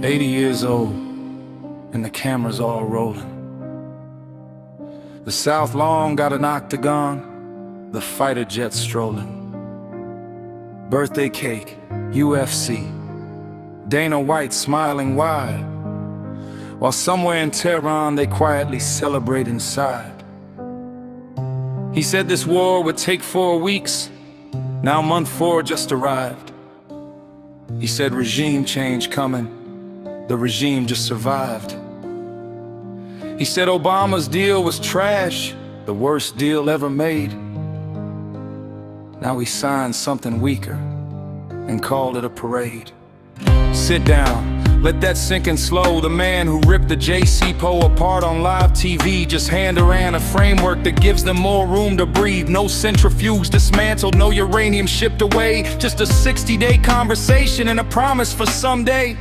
80 years old, and the camera's all rolling. The South Lawn got an octagon, the fighter jet strolling. Birthday cake, UFC, Dana White smiling wide, while somewhere in Tehran they quietly celebrate inside. He said this war would take 4 weeks, now month 4 just arrived. He said regime change coming, the regime just survived. He said Obama's deal was trash, the worst deal ever made. Now he signed something weaker and called it a parade. Sit down, let that sink in slow. The man who ripped the JCPOA apart on live TV just hand Iran a framework that gives them more room to breathe. No centrifuge dismantled, no uranium shipped away. Just a 60-day conversation and a promise for someday.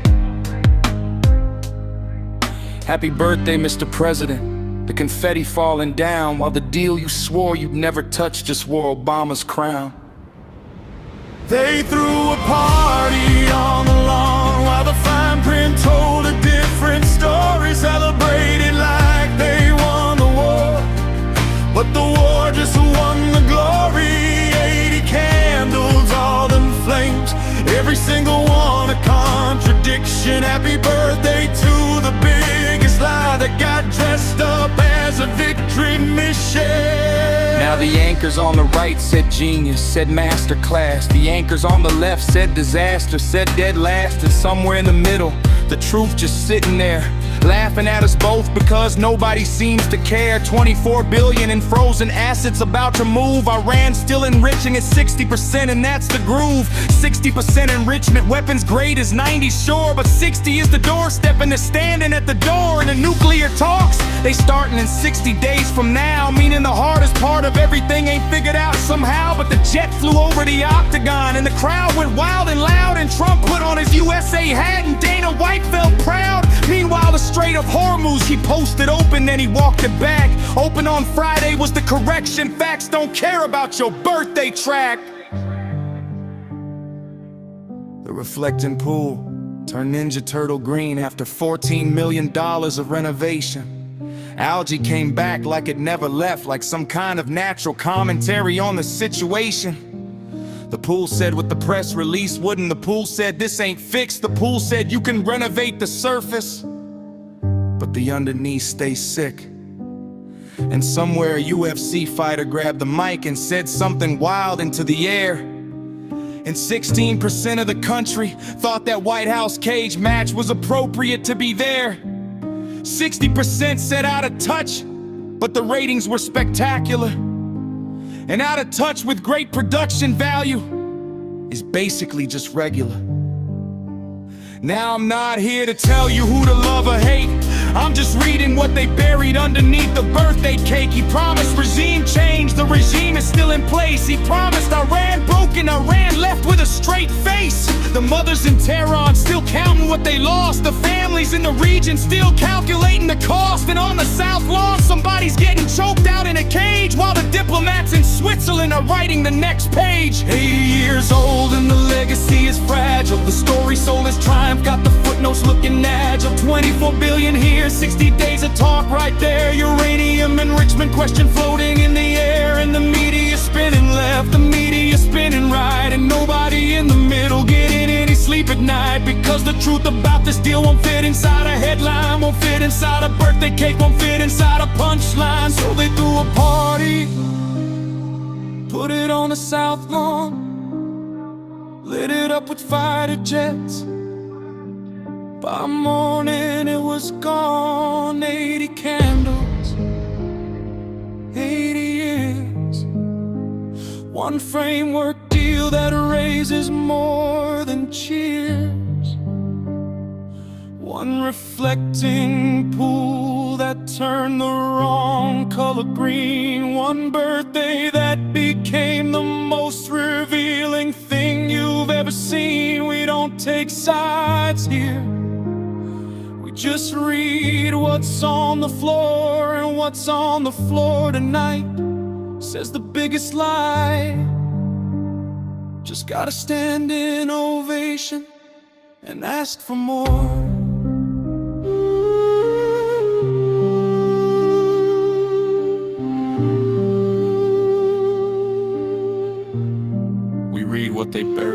Happy birthday, Mr. President. The confetti falling down while the deal you swore you'd never touch just wore Obama's crown. They threw a party on the lawn while the fine print told a different story. Celebrated like they won the war, but the war just won the glory. 80 candles, all them flames, every single one a contradiction. Happy birthday to the biggest lie that got dressed up as a victory mission. Now the anchors on the right said genius, said masterclass. The anchors on the left said disaster, said dead last. And somewhere in the middle, the truth just sitting there, laughing at us both because nobody seems to care. 24 billion in frozen assets about to move. Iran still enriching at 60%, and that's the groove. 60% enrichment, weapons grade is 90 sure, but 60 is the doorstep, and they're standing at the door. And the nuclear talks, they starting in 60 days from now, meaning the hardest part of everything ain't figured out somehow. But the jet flew over the octagon, and the crowd went wild and loud, and Trump put on his USA hat, and Dana White felt proud. Meanwhile, the Strait of Hormuz he posted open, then he walked it back. Open on Friday was the correction. Facts don't care about your birthday track. The reflecting pool turned Ninja Turtle green after $14 million of renovation. Algae came back like it never left, like some kind of natural commentary on the situation. The pool said what the press release wouldn't. The pool said this ain't fixed. The pool said you can renovate the surface, but the underneath stays sick. And somewhere a UFC fighter grabbed the mic and said something wild into the air. And 16% of the country thought that White House cage match was appropriate to be there. 60% said out of touch, but the ratings were spectacular. And out of touch with great production value is basically just regular. Now I'm not here to tell you who to love or hate. I'm just reading what they buried underneath the birthday cake. He promised regime change, the regime is still in place. He promised Iran broken, Iran left with a straight face. The mothers in Tehran still counting what they lost. The families in the region still calculating the cost. And on the South Lawn, somebody's getting choked out in a cage, while the diplomats in Switzerland are writing the next page. 80 years old and the legacy is fragile. The story sold as triumph, got the footnotes looking agile. 24 billion here, 60 days of talk right there. Uranium enrichment question floating in the air. And the media spinning left, the media spinning right, and nobody in the middle getting any sleep at night. Because the truth about this deal won't fit inside a headline, won't fit inside a birthday cake, won't fit inside a punchline. So they threw a party, put it on the South Lawn, lit it up with fighter jets. By morning it was gone. 80 candles, 80 years. One framework deal that raises more than cheers. One reflecting pool that turned the wrong color green. One birthday that became the most revealing thing you've ever seen. We don't take sides here, just read what's on the floor, and what's on the floor tonight says the biggest lie. Just gotta stand in ovation and ask for more. they bury